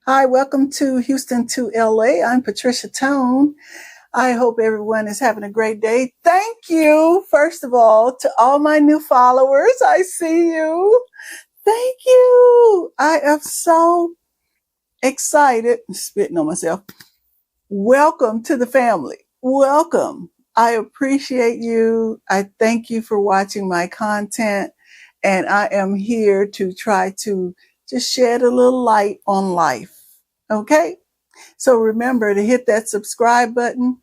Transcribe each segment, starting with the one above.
Hi, welcome to Houston to LA. I'm Patricia Tone. I hope everyone is having a great day. Thank you, first of all, to all my new followers. I see you. Thank you. I am so excited. Spitting on myself. Welcome to the family. Welcome. I appreciate you. I thank you for watching my content. And I am here to try to just shed a little light on life. Okay? So remember to hit that subscribe button,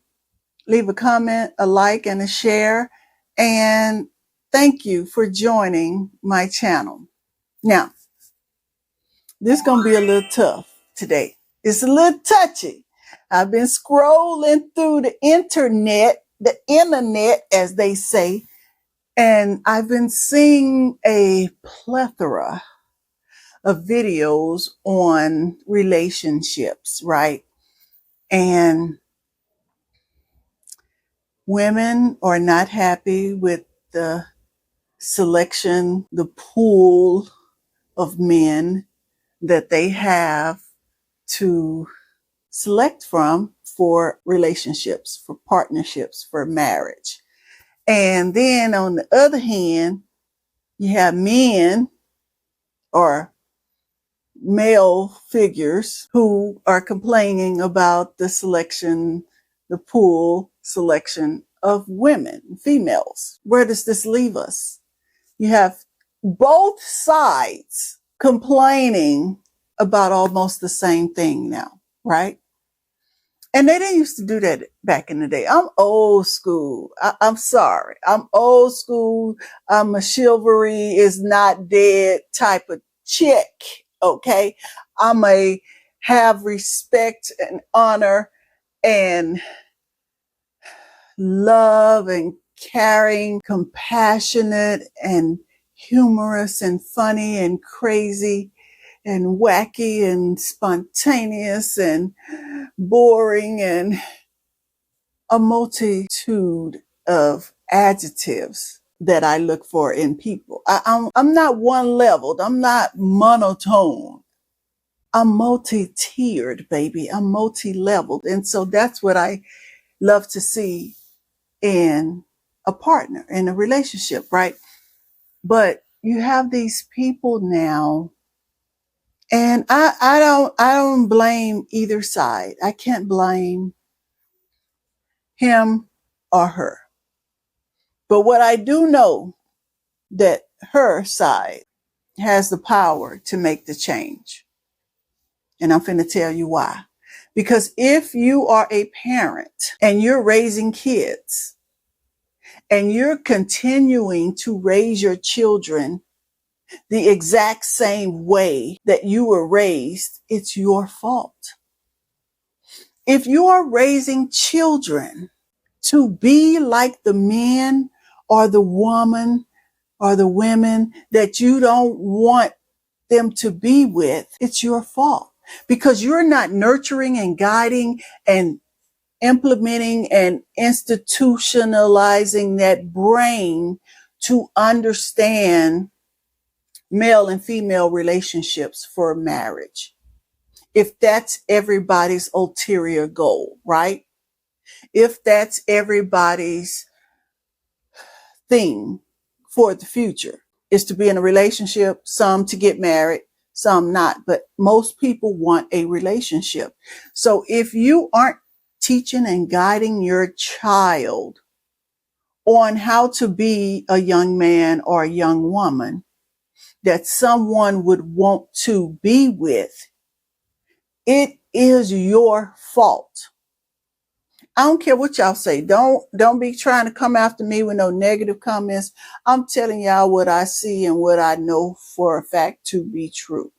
leave a comment, a like, and a share. And thank you for joining my channel. Now, this is going to be a little tough today. It's a little touchy. I've been scrolling through the internet, as they say, and I've been seeing a plethora of videos on relationships, right? And women are not happy with the selection, the pool of men that they have to select from for relationships, for partnerships, for marriage. And then on the other hand, you have men or male figures who are complaining about the selection, the pool selection of women, females. Where does this leave us? You have both sides complaining about almost the same thing now, right? And they didn't used to do that back in the day. I'm old school. I'm sorry. I'm old school. I'm a chivalry is not dead type of chick. Okay. I'm a have respect and honor and love and caring, compassionate and humorous and funny and crazy and wacky and spontaneous and boring and a multitude of adjectives that I look for in people. I'm not one leveled. I'm not monotone. I'm multi-tiered, baby. I'm multi-leveled. And so that's what I love to see in a partner, in a relationship, right? But you have these people now, and I don't blame either side. I can't blame him or her. But what I do know that her side has the power to make the change. And I'm finna tell you why. Because if you are a parent and you're raising kids and you're continuing to raise your children the exact same way that you were raised, it's your fault. If you are raising children to be like the men or the woman or the women that you don't want them to be with, it's your fault because you're not nurturing and guiding and implementing and institutionalizing that brain to understand male and female relationships for marriage. If that's everybody's ulterior goal, right? If that's everybody's thing for the future is to be in a relationship, some to get married, some not, but most people want a relationship. So if you aren't teaching and guiding your child on how to be a young man or a young woman that someone would want to be with, it is your fault. I don't care what y'all say. Don't be trying to come after me with no negative comments. I'm telling y'all what I see and what I know for a fact to be true.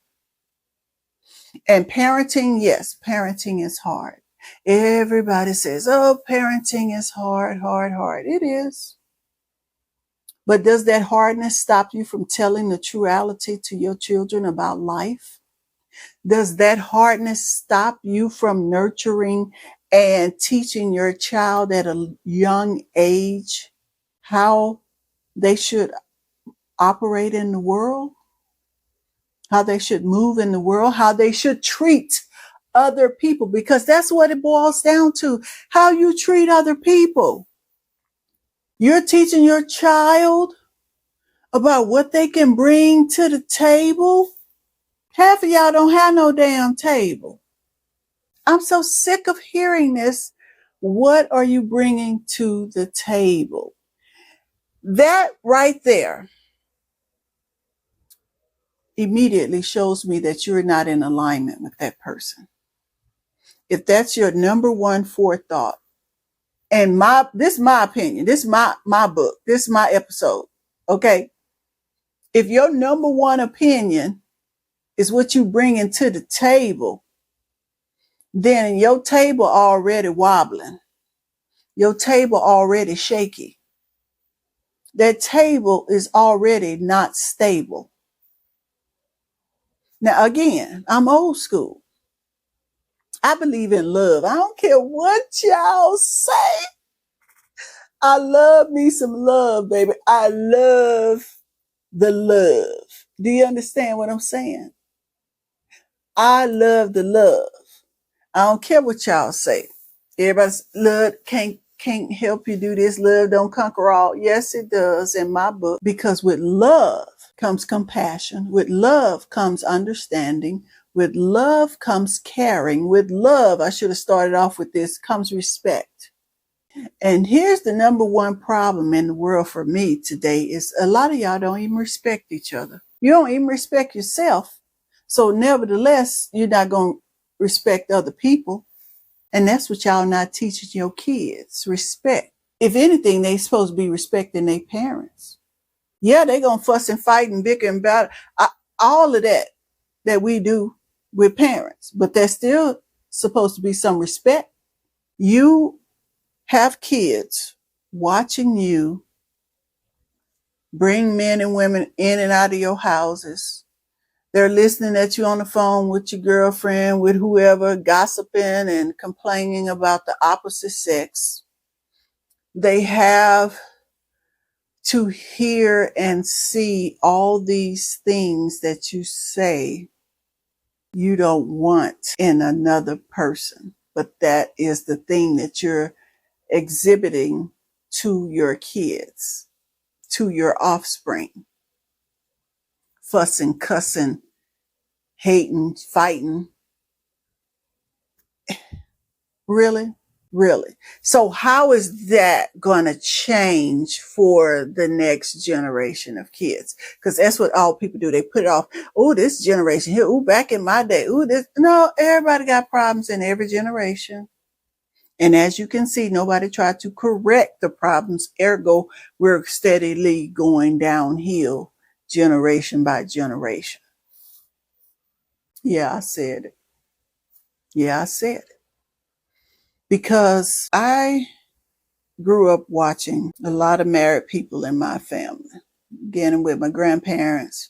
And parenting, yes, parenting is hard. Everybody says, oh, parenting is hard, hard, hard. It is. But does that hardness stop you from telling the true reality to your children about life? Does that hardness stop you from nurturing and teaching your child at a young age how they should operate in the world, how they should move in the world, how they should treat other people, because that's what it boils down to. How you treat other people. You're teaching your child about what they can bring to the table. Half of y'all don't have no damn table. I'm so sick of hearing this. What are you bringing to the table? That right there immediately shows me that you're not in alignment with that person. If that's your number one forethought, and this is my opinion, this is my book, this is my episode, okay? If your number one opinion is what you bringing to the table, then your table already wobbling. Your table already shaky. That table is already not stable. Now again, I'm old school. I believe in love. I don't care what y'all say. I love me some love, baby. I love the love. Do you understand what I'm saying? I love the love. I don't care what y'all say. Everybody's love can't help you do this. Love don't conquer all. Yes, it does in my book, because with love comes compassion. With love comes understanding. With love comes caring. With love, I should have started off with this, comes respect. And here's the number one problem in the world for me today is a lot of y'all don't even respect each other. You don't even respect yourself. So nevertheless, you're not going to respect other people. And that's what y'all not teaching your kids, respect. If anything, they supposed to be respecting their parents. Yeah, they going to fuss and fight and bicker and battle. All of that we do with parents. But there's still supposed to be some respect. You have kids watching you bring men and women in and out of your houses. They're listening at you on the phone with your girlfriend, with whoever, gossiping and complaining about the opposite sex. They have to hear and see all these things that you say you don't want in another person. But that is the thing that you're exhibiting to your kids, to your offspring. Fussing, cussing, hating, fighting. Really? Really? So how is that going to change for the next generation of kids? Because that's what all people do. They put it off. Oh, this generation here. Oh, back in my day. Oh, this. No, everybody got problems in every generation. And as you can see, nobody tried to correct the problems. Ergo, we're steadily going downhill generation by generation. Yeah, I said it. Yeah, I said it. Because I grew up watching a lot of married people in my family, beginning with my grandparents,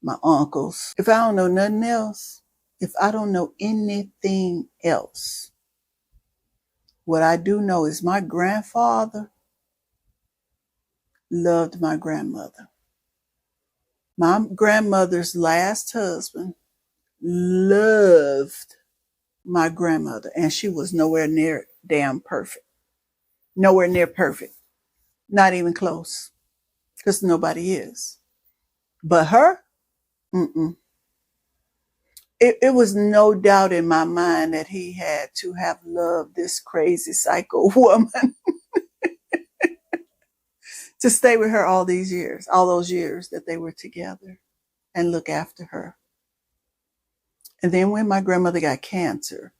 my uncles. If I don't know nothing else, if I don't know anything else, what I do know is my grandfather loved my grandmother. My grandmother's last husband loved my grandmother, and she was nowhere near damn perfect. Nowhere near perfect. Not even close. Because nobody is. But her, it was no doubt in my mind that he had to have loved this crazy psycho woman to stay with her all these years, all those years that they were together, and look after her. And then when my grandmother got cancer,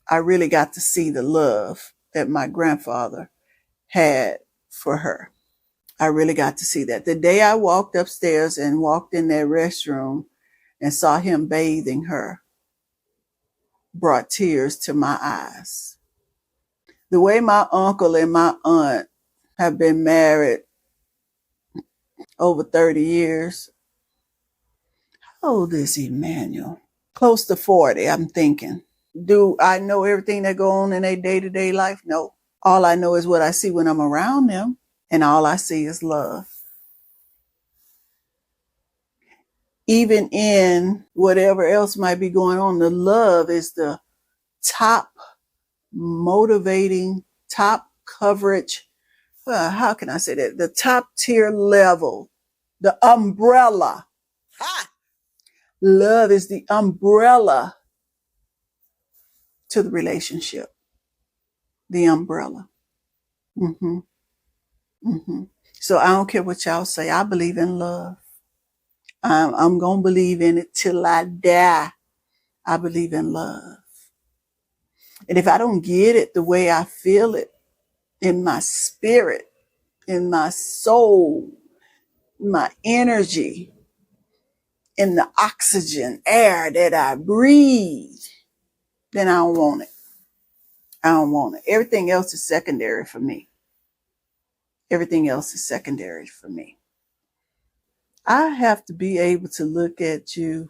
I really got to see the love that my grandfather had for her. I really got to see that. The day I walked upstairs and walked in that restroom and saw him bathing her brought tears to my eyes. The way my uncle and my aunt have been married over 30 years. How old is Emmanuel? Close to 40, I'm thinking. Do I know everything that go on in their day-to-day life? No. All I know is what I see when I'm around them, and all I see is love. even in whatever else might be going on, the love is the top motivating, top coverage. How can I say that? The top tier level, the umbrella. Ha! Love is the umbrella to the relationship. The umbrella. hmm hmm So I don't care what y'all say. I believe in love. I'm going to believe in it till I die. I believe in love. And if I don't get it the way I feel it in my spirit, in my soul, my energy, in the oxygen air that I breathe, then I don't want it. I don't want it. Everything else is secondary for me. Everything else is secondary for me. I have to be able to look at you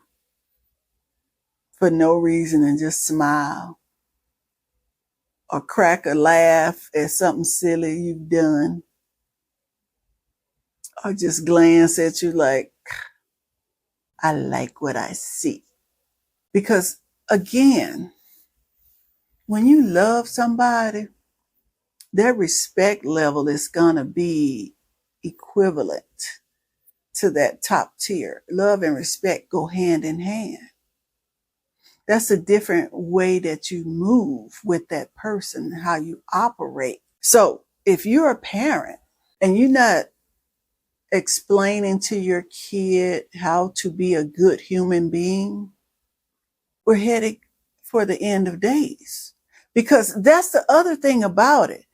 for no reason and just smile or crack a laugh at something silly you've done, or just glance at you like, I like what I see. Because again, when you love somebody, their respect level is going to be equivalent to that top tier. Love and respect go hand in hand. That's a different way that you move with that person, how you operate. So if you're a parent and you're not explaining to your kid how to be a good human being, we're headed for the end of days. Because that's the other thing about it.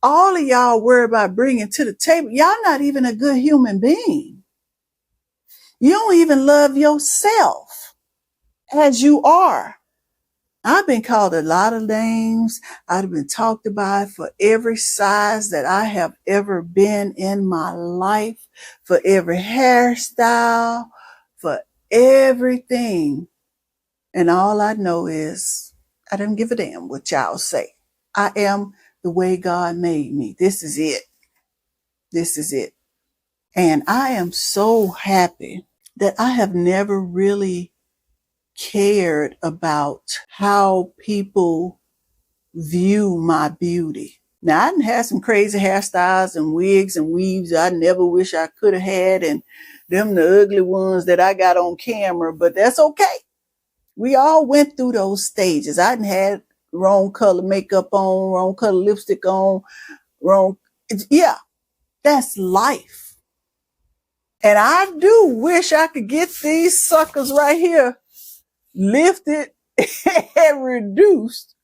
All of y'all worry about bringing to the table. Y'all not even a good human being. You don't even love yourself as you are. I've been called a lot of names. I've been talked about for every size that I have ever been in my life, for every hairstyle, for everything. And all I know is I don't give a damn what y'all say. I am the way God made me. This is it. This is it. And I am so happy that I have never really cared about how people view my beauty. Now, I done had some crazy hairstyles and wigs and weaves I never wish I could have had, and them the ugly ones that I got on camera, but that's okay. We all went through those stages. I done had wrong color makeup on, wrong color lipstick on, yeah, that's life. And I do wish I could get these suckers right here lifted and reduced,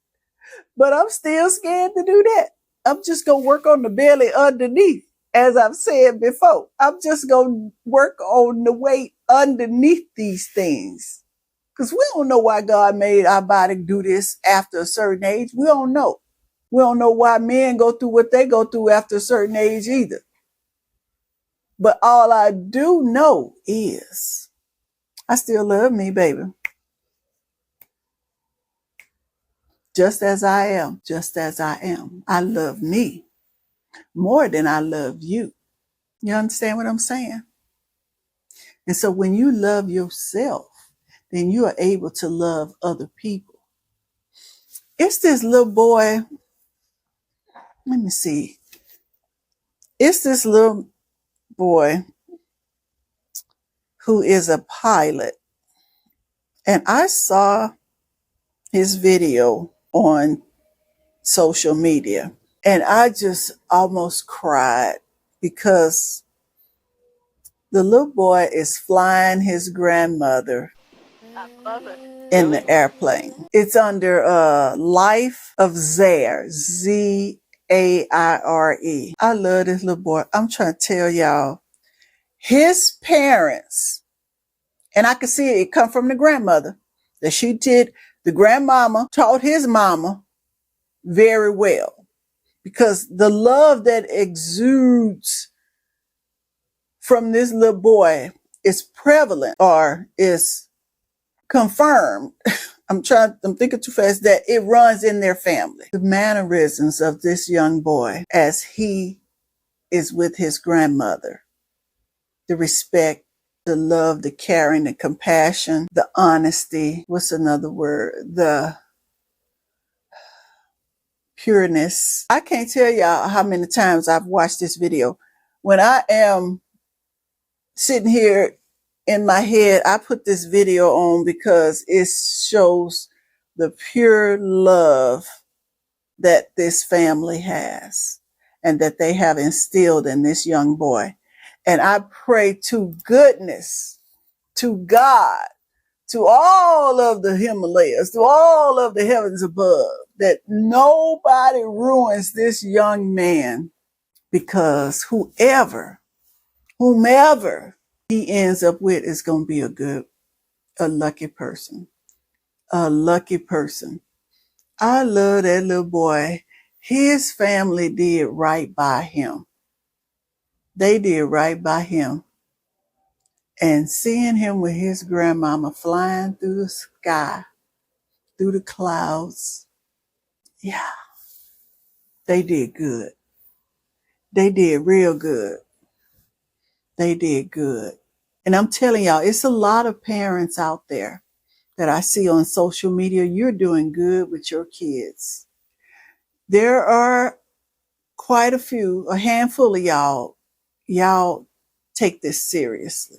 but I'm still scared to do that. I'm just going to work on the belly underneath. As I've said before, I'm just going to work on the weight underneath these things. Because we don't know why God made our body do this after a certain age. We don't know. We don't know why men go through what they go through after a certain age either. But all I do know is I still love me, baby. Just as I am, just as I am. I love me more than I love you. You understand what I'm saying? And so when you love yourself, then you are able to love other people. It's this little boy. Let me see. It's this little boy who is a pilot. And I saw his video on social media. And I just almost cried because the little boy is flying his grandmother in the airplane. It's under Life of Zaire, Zaire. I love this little boy. I'm trying to tell y'all, his parents, and I could see it come from the grandmother, that she did, the grandmama taught his mama very well, because the love that exudes from this little boy is prevalent, or is confirmed. I'm thinking too fast, that it runs in their family. The mannerisms of this young boy as he is with his grandmother, the respect, the love, the caring, the compassion, the honesty. What's another word? The pureness. I can't tell y'all how many times I've watched this video. When I am sitting here in my head, I put this video on because it shows the pure love that this family has and that they have instilled in this young boy. And I pray to goodness, to God, to all of the Himalayas, to all of the heavens above, that nobody ruins this young man, because whomever he ends up with is going to be a lucky person, a lucky person. I love that little boy. His family did right by him. They did right by him. And seeing him with his grandmama flying through the sky, through the clouds, yeah, they did good. They did real good. They did good. And I'm telling y'all, it's a lot of parents out there that I see on social media. You're doing good with your kids. There are quite a handful of y'all take this seriously.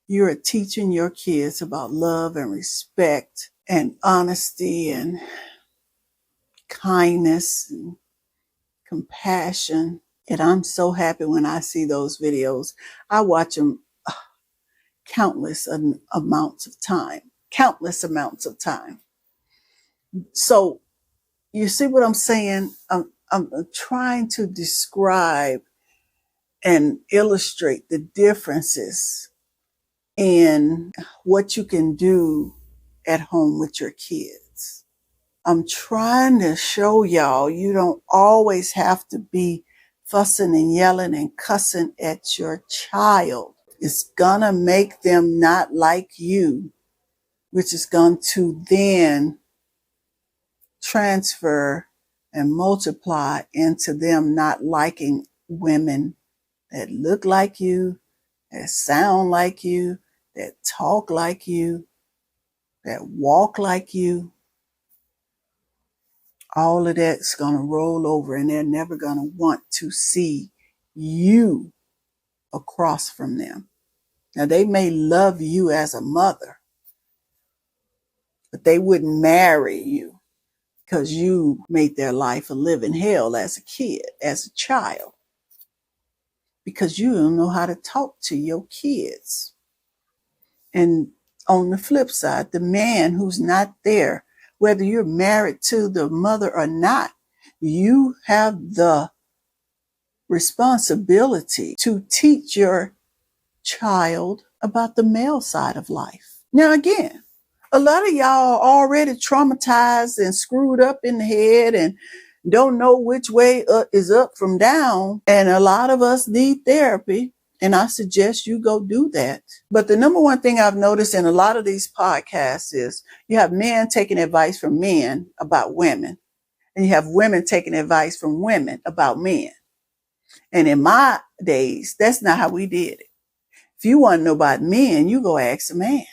You're teaching your kids about love and respect and honesty and kindness and compassion. And I'm so happy when I see those videos. I watch them countless amounts of time. So you see what I'm saying? I'm trying to describe and illustrate the differences in what you can do at home with your kids. I'm trying to show y'all you don't always have to be fussing and yelling and cussing at your child. It's gonna make them not like you, which is going to then transfer and multiply into them not liking women that look like you, that sound like you, that talk like you, that walk like you. All of that's going to roll over, and they're never going to want to see you across from them. Now, they may love you as a mother, but they wouldn't marry you because you made their life a living hell as a kid, as a child, because you don't know how to talk to your kids. And on the flip side, the man who's not there, whether you're married to the mother or not, you have the responsibility to teach your child about the male side of life. Now, again, a lot of y'all are already traumatized and screwed up in the head and don't know which way is up from down. And a lot of us need therapy. And I suggest you go do that. But the number one thing I've noticed in a lot of these podcasts is you have men taking advice from men about women, and you have women taking advice from women about men. And in my days, that's not how we did it. If you want to know about men, you go ask a man.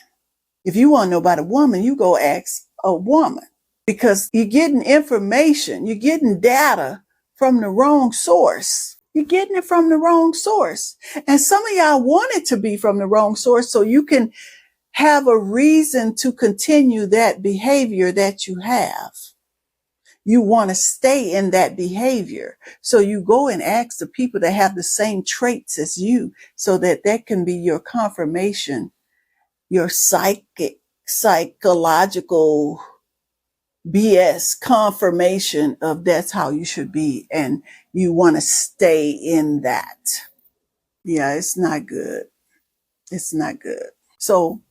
If you want to know about a woman, you go ask a woman, because you're getting information, you're getting data from the wrong source. You're getting it from the wrong source. And some of y'all want it to be from the wrong source so you can have a reason to continue that behavior that you have. You want to stay in that behavior. So you go and ask the people that have the same traits as you so that can be your confirmation, your psychological BS confirmation of that's how you should be. And you want to stay in that. Yeah, it's not good. It's not good. So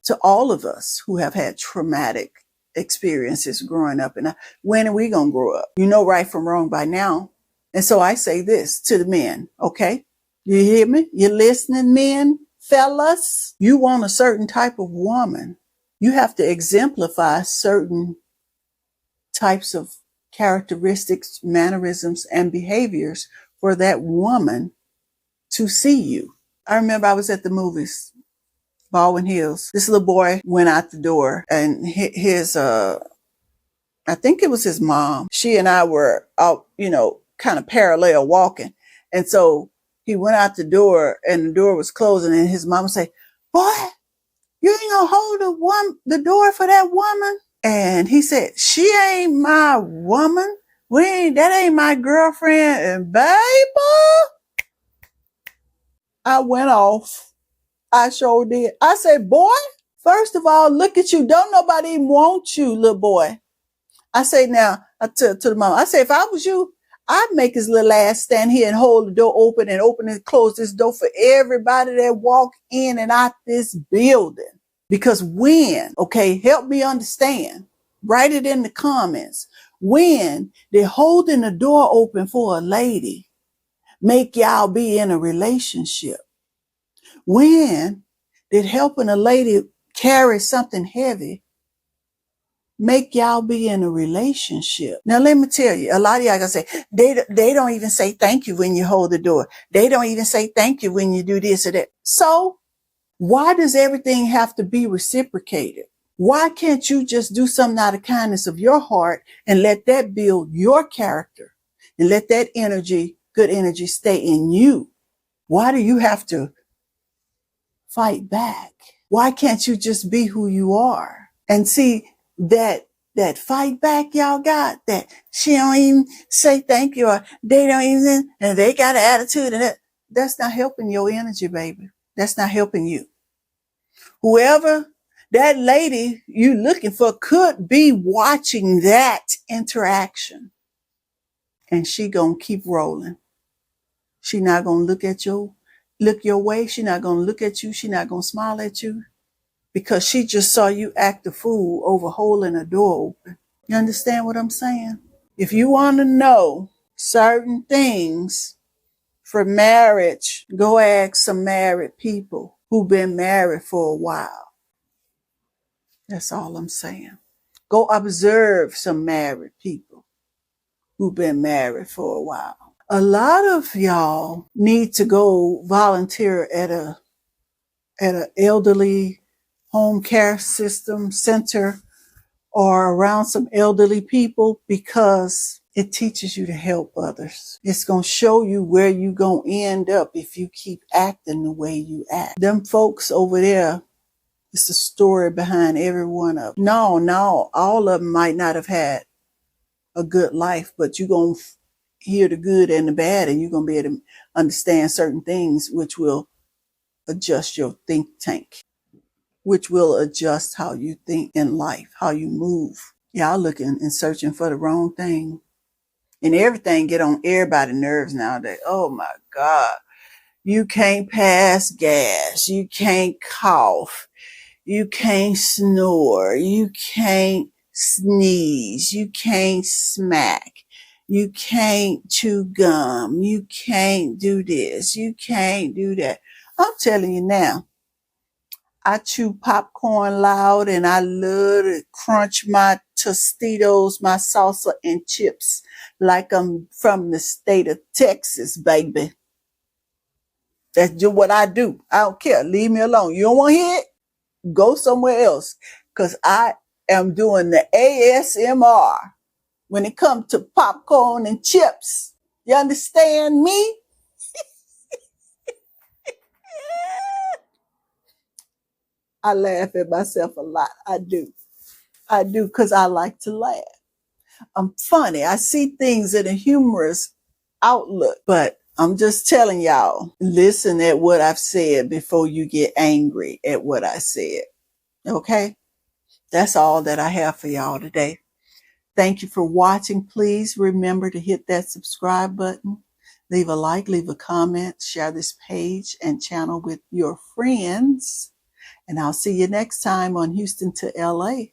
to all of us who have had traumatic experiences growing up, and when are we going to grow up? You know right from wrong by now. And so I say this to the men, okay? You hear me? You listening, men, fellas? You want a certain type of woman. You have to exemplify certain types of characteristics, mannerisms, and behaviors for that woman to see you. I remember I was at the movies Baldwin Hills. This little boy went out the door, and his I think it was his mom. She and I were out, kind of parallel walking. And so he went out the door and the door was closing, and his mom said, "Boy, you ain't gonna hold the door for that woman?" And he said, "She ain't my woman. That ain't my girlfriend." And baby, I went off. I sure did. I said, "Boy, first of all, look at you. Don't nobody even want you, little boy." I say now to the mom, I say, if I was you, I'd make his little ass stand here and hold the door open and close this door for everybody that walk in and out this building. Because help me understand, write it in the comments. When they're holding the door open for a lady, make y'all be in a relationship. When did helping a lady carry something heavy make y'all be in a relationship? Now, let me tell you, a lot of y'all gonna say, they don't even say thank you when you hold the door. They don't even say thank you when you do this or that. So why does everything have to be reciprocated? Why can't you just do something out of kindness of your heart and let that build your character and let that good energy stay in you? Why do you have to fight back? Why can't you just be who you are? And see, that fight back y'all got, that she don't even say thank you, or they don't even, and they got an attitude, and that's not helping your energy, baby. That's not helping you. Whoever that lady you looking for could be watching that interaction, and she gonna keep rolling. She not gonna look your way. She not gonna look at you. She not gonna smile at you, because she just saw you act a fool over holding a door open. You understand what I'm saying? If you want to know certain things for marriage, go ask some married people who've been married for a while. That's all I'm saying. Go observe some married people who've been married for a while. A lot of y'all need to go volunteer at an elderly home care system center or around some elderly people, because it teaches you to help others. It's going to show you where you're going to end up if you keep acting the way you act. Them folks over there, it's a story behind every one of them. No, all of them might not have had a good life, but you're going to hear the good and the bad, and you're going to be able to understand certain things which will adjust your think tank, which will adjust how you think in life, how you move. Y'all looking and searching for the wrong thing. And everything get on everybody's nerves nowadays. Oh my God. You can't pass gas. You can't cough. You can't snore. You can't sneeze. You can't smack. You can't chew gum. You can't do this. You can't do that. I'm telling you now, I chew popcorn loud, and I love to crunch my Tostitos, my salsa and chips like I'm from the state of Texas, baby. That's just what I do. I don't care. Leave me alone. You don't want to hear it? Go somewhere else, because I am doing the ASMR when it comes to popcorn and chips. You understand me? I laugh at myself a lot. I do, because I like to laugh. I'm funny. I see things in a humorous outlook, but I'm just telling y'all, listen at what I've said before you get angry at what I said. Okay? That's all that I have for y'all today. Thank you for watching. Please remember to hit that subscribe button, leave a like, leave a comment, share this page and channel with your friends. And I'll see you next time on Houston to LA.